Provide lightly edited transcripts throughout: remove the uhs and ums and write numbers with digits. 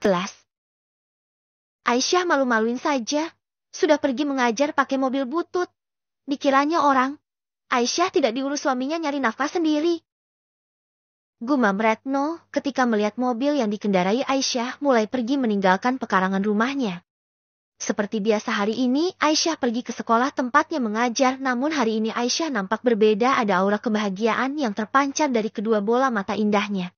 Kelas. Aisyah malu-maluin saja. Sudah pergi mengajar pakai mobil butut. Dikiranya orang. Aisyah tidak diurus suaminya nyari nafkah sendiri. Gumam Retno ketika melihat mobil yang dikendarai Aisyah mulai pergi meninggalkan pekarangan rumahnya. Seperti biasa hari ini Aisyah pergi ke sekolah tempatnya mengajar, namun hari ini Aisyah nampak berbeda, ada aura kebahagiaan yang terpancar dari kedua bola mata indahnya.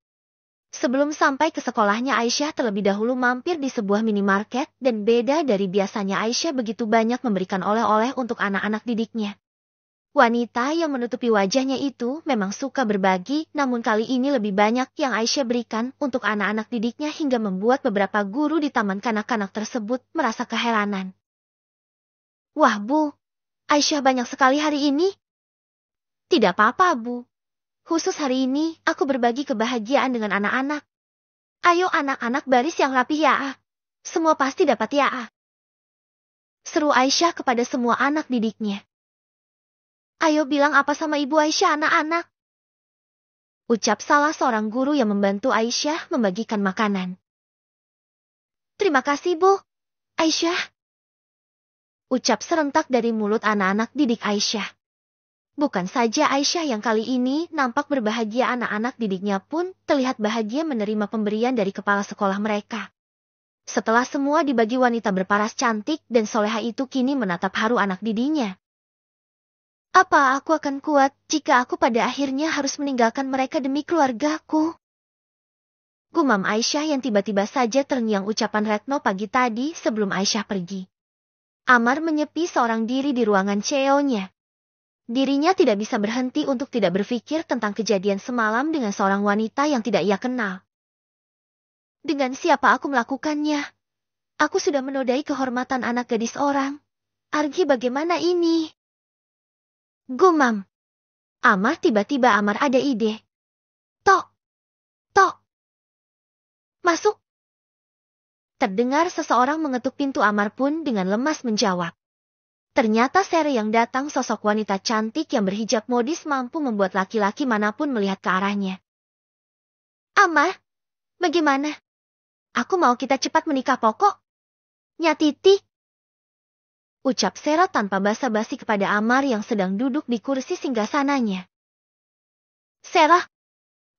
Sebelum sampai ke sekolahnya Aisyah terlebih dahulu mampir di sebuah minimarket dan beda dari biasanya Aisyah begitu banyak memberikan oleh-oleh untuk anak-anak didiknya. Wanita yang menutupi wajahnya itu memang suka berbagi, namun kali ini lebih banyak yang Aisyah berikan untuk anak-anak didiknya hingga membuat beberapa guru di taman kanak-kanak tersebut merasa keheranan. Wah Bu, Aisyah banyak sekali hari ini. Tidak apa-apa Bu. Khusus hari ini, aku berbagi kebahagiaan dengan anak-anak. Ayo anak-anak baris yang rapih ya. Semua pasti dapat ya. Seru Aisyah kepada semua anak didiknya. Ayo bilang apa sama Ibu Aisyah anak-anak. Ucap salah seorang guru yang membantu Aisyah membagikan makanan. Terima kasih Bu, Aisyah. Ucap serentak dari mulut anak-anak didik Aisyah. Bukan saja Aisyah yang kali ini nampak berbahagia, anak-anak didiknya pun terlihat bahagia menerima pemberian dari kepala sekolah mereka. Setelah semua dibagi, wanita berparas cantik dan soleha itu kini menatap haru anak didiknya. Apa aku akan kuat jika aku pada akhirnya harus meninggalkan mereka demi keluargaku? Gumam Aisyah yang tiba-tiba saja terngiang ucapan Retno pagi tadi sebelum Aisyah pergi. Amar menyepi seorang diri di ruangan CEO-nya. Dirinya tidak bisa berhenti untuk tidak berpikir tentang kejadian semalam dengan seorang wanita yang tidak ia kenal. Dengan siapa aku melakukannya? Aku sudah menodai kehormatan anak gadis orang. Argi bagaimana ini? Gumam. Tiba-tiba Amar ada ide. Tok. Tok. Masuk. Terdengar seseorang mengetuk pintu. Amar pun dengan lemas menjawab. Ternyata Sere yang datang, sosok wanita cantik yang berhijab modis mampu membuat laki-laki manapun melihat ke arahnya. Amar, bagaimana? Aku mau kita cepat menikah pokok. Nyatiti. Ucap Sera tanpa basa-basi kepada Amar yang sedang duduk di kursi singgasananya. Sera?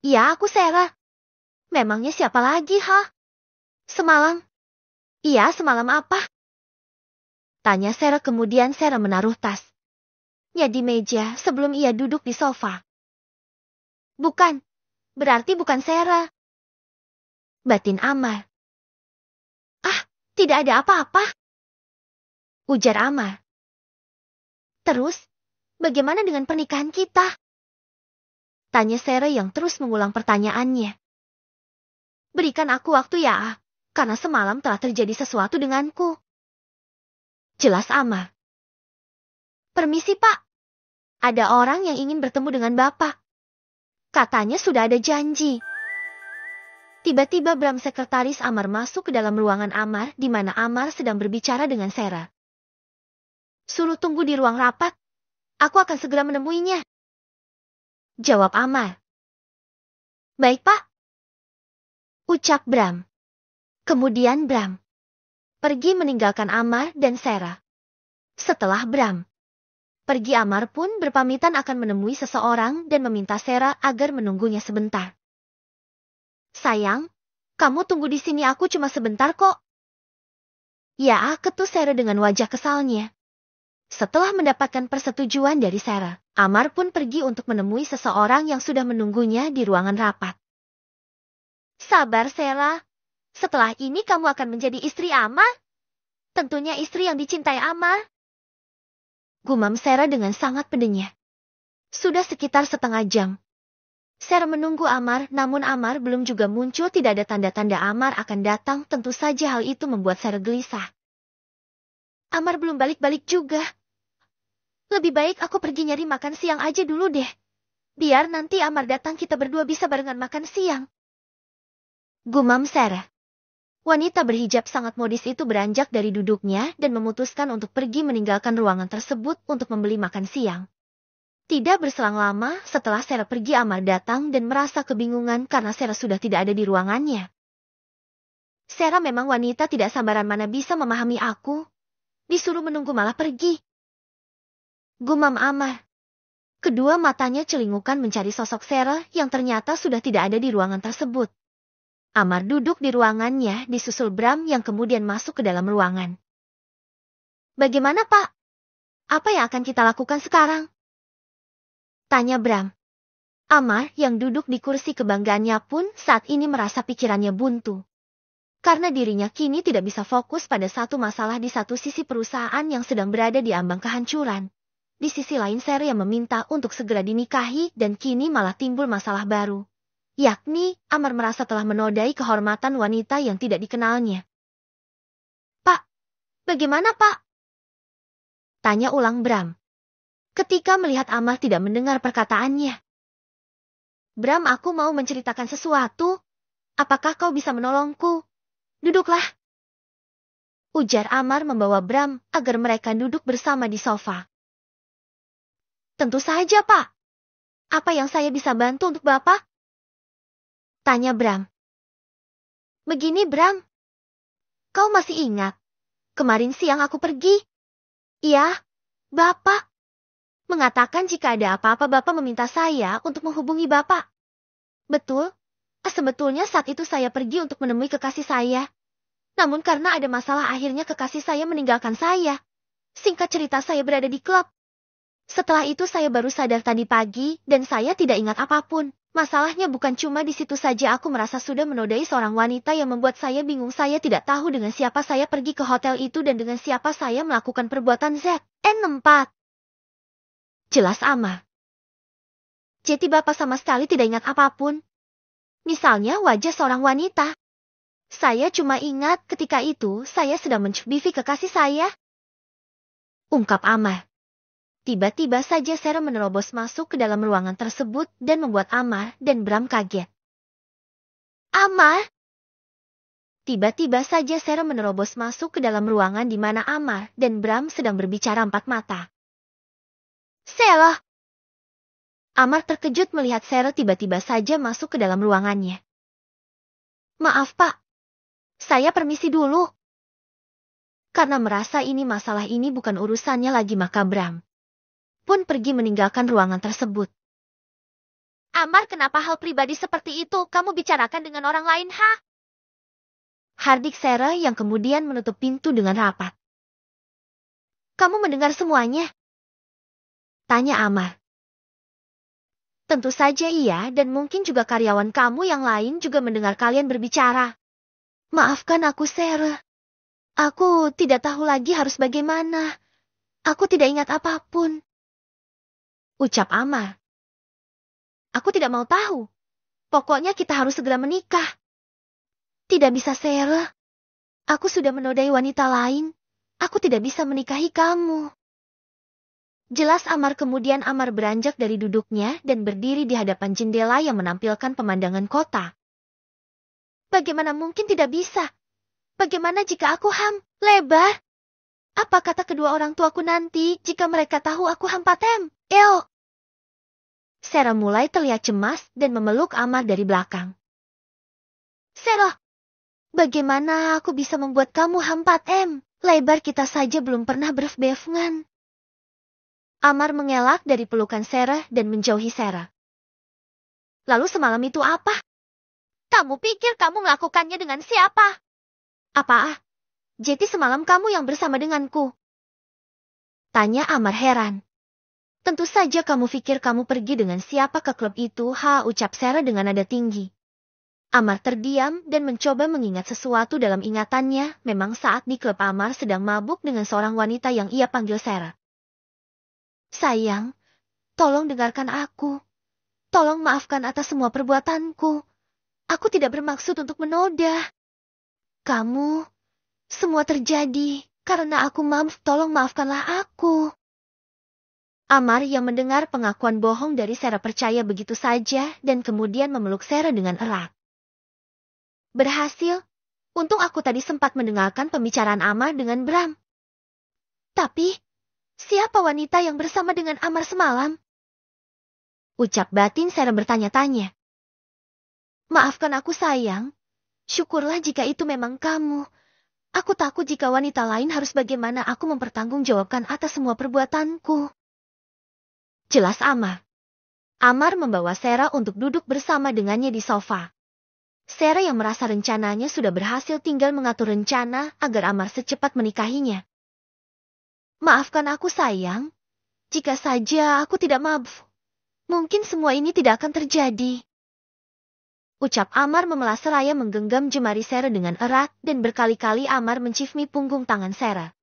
Iya aku Sera. Memangnya siapa lagi ha? Semalam? Iya semalam apa? Tanya Sera, kemudian Sera menaruh tasnya di meja sebelum ia duduk di sofa. Bukan, berarti bukan Sera. Batin Amar. Ah, tidak ada apa-apa. Ujar Amar. Terus, bagaimana dengan pernikahan kita? Tanya Sera yang terus mengulang pertanyaannya. Berikan aku waktu ya, karena semalam telah terjadi sesuatu denganku. Jelas Amar. Permisi Pak. Ada orang yang ingin bertemu dengan Bapak. Katanya sudah ada janji. Tiba-tiba Bram, sekretaris Amar, masuk ke dalam ruangan Amar di mana Amar sedang berbicara dengan Sera. Suruh tunggu di ruang rapat. Aku akan segera menemuinya. Jawab Amar. Baik Pak. Ucap Bram. Kemudian Bram pergi meninggalkan Amar dan Sera. Setelah Bram pergi, Amar pun berpamitan akan menemui seseorang dan meminta Sera agar menunggunya sebentar. Sayang, kamu tunggu di sini, aku cuma sebentar kok. Ya, ketus Sera dengan wajah kesalnya. Setelah mendapatkan persetujuan dari Sera, Amar pun pergi untuk menemui seseorang yang sudah menunggunya di ruangan rapat. Sabar Sera. Setelah ini kamu akan menjadi istri Amar. Tentunya istri yang dicintai Amar. Gumam Sera dengan sangat pedenya. Sudah sekitar setengah jam Sera menunggu Amar, namun Amar belum juga muncul. Tidak ada tanda-tanda Amar akan datang. Tentu saja hal itu membuat Sera gelisah. Amar belum balik-balik juga. Lebih baik aku pergi nyari makan siang aja dulu deh. Biar nanti Amar datang kita berdua bisa barengan makan siang. Gumam Sera. Wanita berhijab sangat modis itu beranjak dari duduknya dan memutuskan untuk pergi meninggalkan ruangan tersebut untuk membeli makan siang. Tidak berselang lama setelah Sera pergi, Amar datang dan merasa kebingungan karena Sera sudah tidak ada di ruangannya. Sarah memang wanita tidak sabaran, mana bisa memahami aku. Disuruh menunggu malah pergi. Gumam Amar. Kedua matanya celingukan mencari sosok Sarah yang ternyata sudah tidak ada di ruangan tersebut. Amar duduk di ruangannya disusul Bram yang kemudian masuk ke dalam ruangan. Bagaimana, Pak? Apa yang akan kita lakukan sekarang? Tanya Bram. Amar yang duduk di kursi kebanggaannya pun saat ini merasa pikirannya buntu. Karena dirinya kini tidak bisa fokus pada satu masalah. Di satu sisi perusahaan yang sedang berada di ambang kehancuran. Di sisi lain Sarah yang meminta untuk segera dinikahi dan kini malah timbul masalah baru. Yakni Amar merasa telah menodai kehormatan wanita yang tidak dikenalnya. Pak, bagaimana Pak? Tanya ulang Bram. Ketika melihat Amar tidak mendengar perkataannya. Bram, aku mau menceritakan sesuatu. Apakah kau bisa menolongku? Duduklah. Ujar Amar membawa Bram agar mereka duduk bersama di sofa. Tentu saja, Pak. Apa yang saya bisa bantu untuk Bapak? Tanya Bram. Begini, Bram. Kau masih ingat? Kemarin siang aku pergi. Iya, Bapak. Mengatakan jika ada apa-apa Bapak meminta saya untuk menghubungi Bapak. Betul. Sebetulnya saat itu saya pergi untuk menemui kekasih saya. Namun karena ada masalah akhirnya kekasih saya meninggalkan saya. Singkat cerita saya berada di klub. Setelah itu saya baru sadar tadi pagi dan saya tidak ingat apapun. Masalahnya bukan cuma di situ saja, aku merasa sudah menodai seorang wanita yang membuat saya bingung. Saya tidak tahu dengan siapa saya pergi ke hotel itu dan dengan siapa saya melakukan perbuatan ZN4. Jelas Amar. Jadi Bapak sama sekali tidak ingat apapun. Misalnya wajah seorang wanita. Saya cuma ingat ketika itu saya sedang mencubivi kekasih saya. Ungkap Amar. Tiba-tiba saja Sarah menerobos masuk ke dalam ruangan tersebut dan membuat Amar dan Bram kaget. Amar! Tiba-tiba saja Sarah menerobos masuk ke dalam ruangan di mana Amar dan Bram sedang berbicara empat mata. Sarah! Amar terkejut melihat Sarah tiba-tiba saja masuk ke dalam ruangannya. Maaf Pak, saya permisi dulu. Karena merasa ini masalah ini bukan urusannya lagi maka Bram pun pergi meninggalkan ruangan tersebut. Amar, kenapa hal pribadi seperti itu kamu bicarakan dengan orang lain, ha? Hardik Sarah yang kemudian menutup pintu dengan rapat. Kamu mendengar semuanya? Tanya Amar. Tentu saja iya, dan mungkin juga karyawan kamu yang lain juga mendengar kalian berbicara. Maafkan aku, Sarah. Aku tidak tahu lagi harus bagaimana. Aku tidak ingat apapun. Ucap Amar. Aku tidak mau tahu. Pokoknya kita harus segera menikah. Tidak bisa, Sarah. Aku sudah menodai wanita lain. Aku tidak bisa menikahi kamu. Jelas Amar. Kemudian Amar beranjak dari duduknya dan berdiri di hadapan jendela yang menampilkan pemandangan kota. Bagaimana mungkin tidak bisa? Bagaimana jika aku lebar? Apa kata kedua orang tuaku nanti jika mereka tahu aku patem? Sarah mulai terlihat cemas dan memeluk Amar dari belakang. Sarah, bagaimana aku bisa membuat kamu patem? Lebar kita saja belum pernah berfbefungan. Amar mengelak dari pelukan Sarah dan menjauhi Sarah. Lalu semalam itu apa? Kamu pikir kamu melakukannya dengan siapa? Apa? Jadi semalam kamu yang bersama denganku? Tanya Amar heran. Tentu saja kamu pikir kamu pergi dengan siapa ke klub itu, ucap Sarah dengan nada tinggi. Amar terdiam dan mencoba mengingat sesuatu dalam ingatannya. Memang saat di klub Amar sedang mabuk dengan seorang wanita yang ia panggil Sarah. Sayang, tolong dengarkan aku. Tolong maafkan atas semua perbuatanku. Aku tidak bermaksud untuk menoda. Kamu, semua terjadi karena aku tolong maafkanlah aku. Amar yang mendengar pengakuan bohong dari Sarah percaya begitu saja dan kemudian memeluk Sarah dengan erat. Berhasil. Untung aku tadi sempat mendengarkan pembicaraan Amar dengan Bram. Tapi, siapa wanita yang bersama dengan Amar semalam? Ucap batin Sarah bertanya-tanya. Maafkan aku sayang. Syukurlah jika itu memang kamu. Aku takut jika wanita lain harus bagaimana aku mempertanggungjawabkan atas semua perbuatanku. Jelas Amar. Amar membawa Sera untuk duduk bersama dengannya di sofa. Sera yang merasa rencananya sudah berhasil tinggal mengatur rencana agar Amar secepat menikahinya. Maafkan aku sayang. Jika saja aku tidak mabuk, mungkin semua ini tidak akan terjadi. Ucap Amar memelas seraya menggenggam jemari Sera dengan erat dan berkali-kali Amar mencifmi punggung tangan Sera.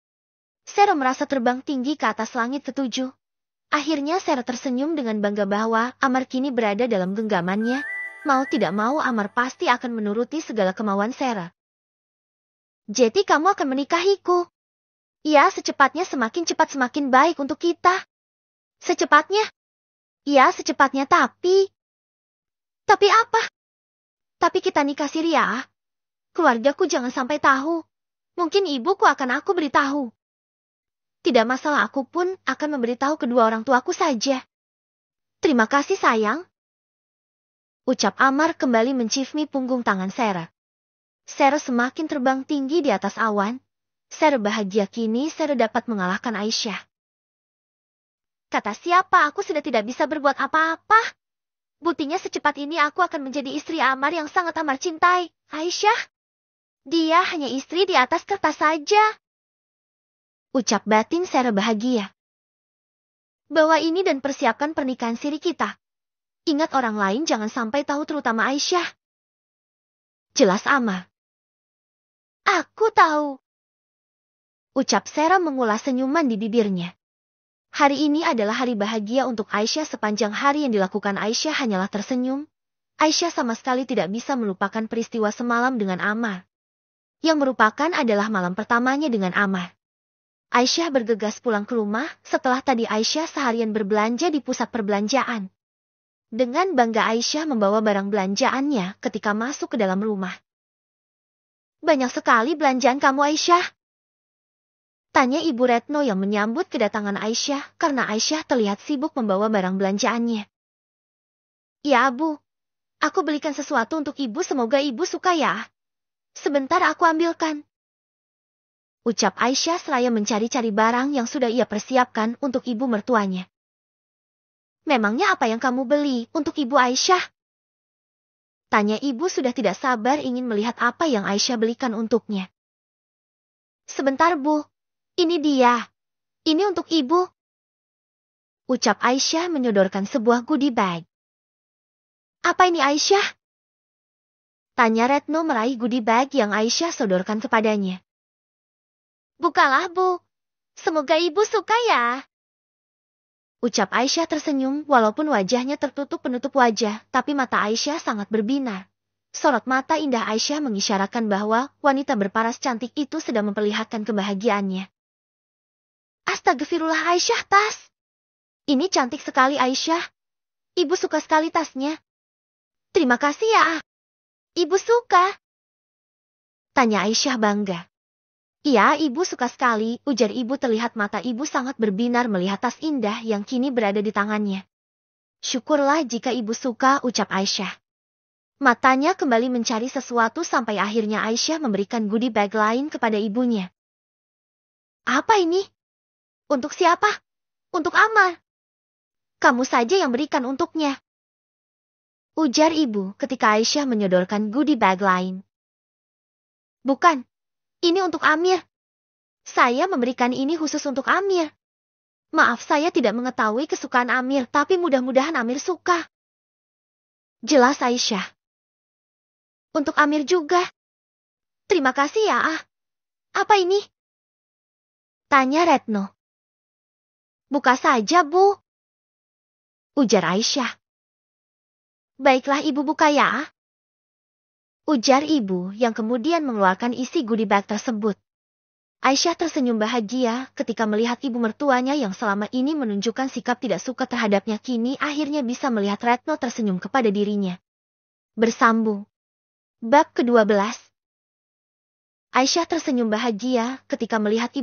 Sera merasa terbang tinggi ke atas langit ketujuh. Akhirnya Sera tersenyum dengan bangga bahwa Amar kini berada dalam genggamannya. Mau tidak mau Amar pasti akan menuruti segala kemauan Sera. Jadi kamu akan menikahiku? Ya, secepatnya, semakin cepat semakin baik untuk kita. Secepatnya? Ya, secepatnya tapi apa? Tapi kita nikah Syria. Keluargaku jangan sampai tahu. Mungkin ibuku akan aku beritahu. Tidak masalah, aku pun akan memberitahu kedua orang tuaku saja. Terima kasih sayang. Ucap Amar kembali mencifmi punggung tangan Sera. Sera semakin terbang tinggi di atas awan. Sera bahagia kini Sera dapat mengalahkan Aisyah. Kata siapa, aku sudah tidak bisa berbuat apa-apa. Buktinya secepat ini aku akan menjadi istri Amar yang sangat Amar cintai. Aisyah, dia hanya istri di atas kertas saja. Ucap batin Sera bahagia. Bawa ini dan persiapkan pernikahan siri kita. Ingat orang lain jangan sampai tahu, terutama Aisyah. Jelas Amar. Aku tahu. Ucap Sera mengulas senyuman di bibirnya. Hari ini adalah hari bahagia untuk Aisyah. Sepanjang hari yang dilakukan Aisyah hanyalah tersenyum. Aisyah sama sekali tidak bisa melupakan peristiwa semalam dengan Amar. Yang merupakan adalah malam pertamanya dengan Amar. Aisyah bergegas pulang ke rumah setelah tadi Aisyah seharian berbelanja di pusat perbelanjaan. Dengan bangga Aisyah membawa barang belanjaannya ketika masuk ke dalam rumah. Banyak sekali belanjaan kamu Aisyah. Tanya Ibu Retno yang menyambut kedatangan Aisyah karena Aisyah terlihat sibuk membawa barang belanjaannya. Ya Bu, aku belikan sesuatu untuk Ibu, semoga Ibu suka ya. Sebentar aku ambilkan. Ucap Aisyah seraya mencari-cari barang yang sudah ia persiapkan untuk ibu mertuanya. Memangnya apa yang kamu beli untuk Ibu Aisyah? Tanya ibu sudah tidak sabar ingin melihat apa yang Aisyah belikan untuknya. Sebentar Bu. Ini dia. Ini untuk Ibu. Ucap Aisyah menyodorkan sebuah goodie bag. Apa ini Aisyah? Tanya Retno meraih goodie bag yang Aisyah sodorkan kepadanya. Bukalah Bu. Semoga Ibu suka ya. Ucap Aisyah tersenyum walaupun wajahnya tertutup penutup wajah, tapi mata Aisyah sangat berbinar. Sorot mata indah Aisyah mengisyaratkan bahwa wanita berparas cantik itu sedang memperlihatkan kebahagiaannya. Astagfirullah Aisyah, tas. Ini cantik sekali Aisyah. Ibu suka sekali tasnya. Terima kasih ya. Ibu suka. Tanya Aisyah bangga. Iya, Ibu suka sekali, ujar ibu. Terlihat mata ibu sangat berbinar melihat tas indah yang kini berada di tangannya. Syukurlah jika Ibu suka, ucap Aisyah. Matanya kembali mencari sesuatu sampai akhirnya Aisyah memberikan goodie bag lain kepada ibunya. Apa ini? Untuk siapa? Untuk Amar. Kamu saja yang berikan untuknya. Ujar ibu ketika Aisyah menyodorkan goodie bag lain. Bukan. Ini untuk Amir. Saya memberikan ini khusus untuk Amir. Maaf, saya tidak mengetahui kesukaan Amir, tapi mudah-mudahan Amir suka. Jelas Aisyah. Untuk Amir juga. Terima kasih ya. Apa ini? Tanya Retno. Buka saja, Bu. Ujar Aisyah. Baiklah Ibu, buka ya. Ujar ibu yang kemudian mengeluarkan isi goodie bag tersebut. Aisyah tersenyum bahagia ketika melihat ibu mertuanya yang selama ini menunjukkan sikap tidak suka terhadapnya kini akhirnya bisa melihat Retno tersenyum kepada dirinya. Bersambung. Bab ke-12. Aisyah tersenyum bahagia ketika melihat ibu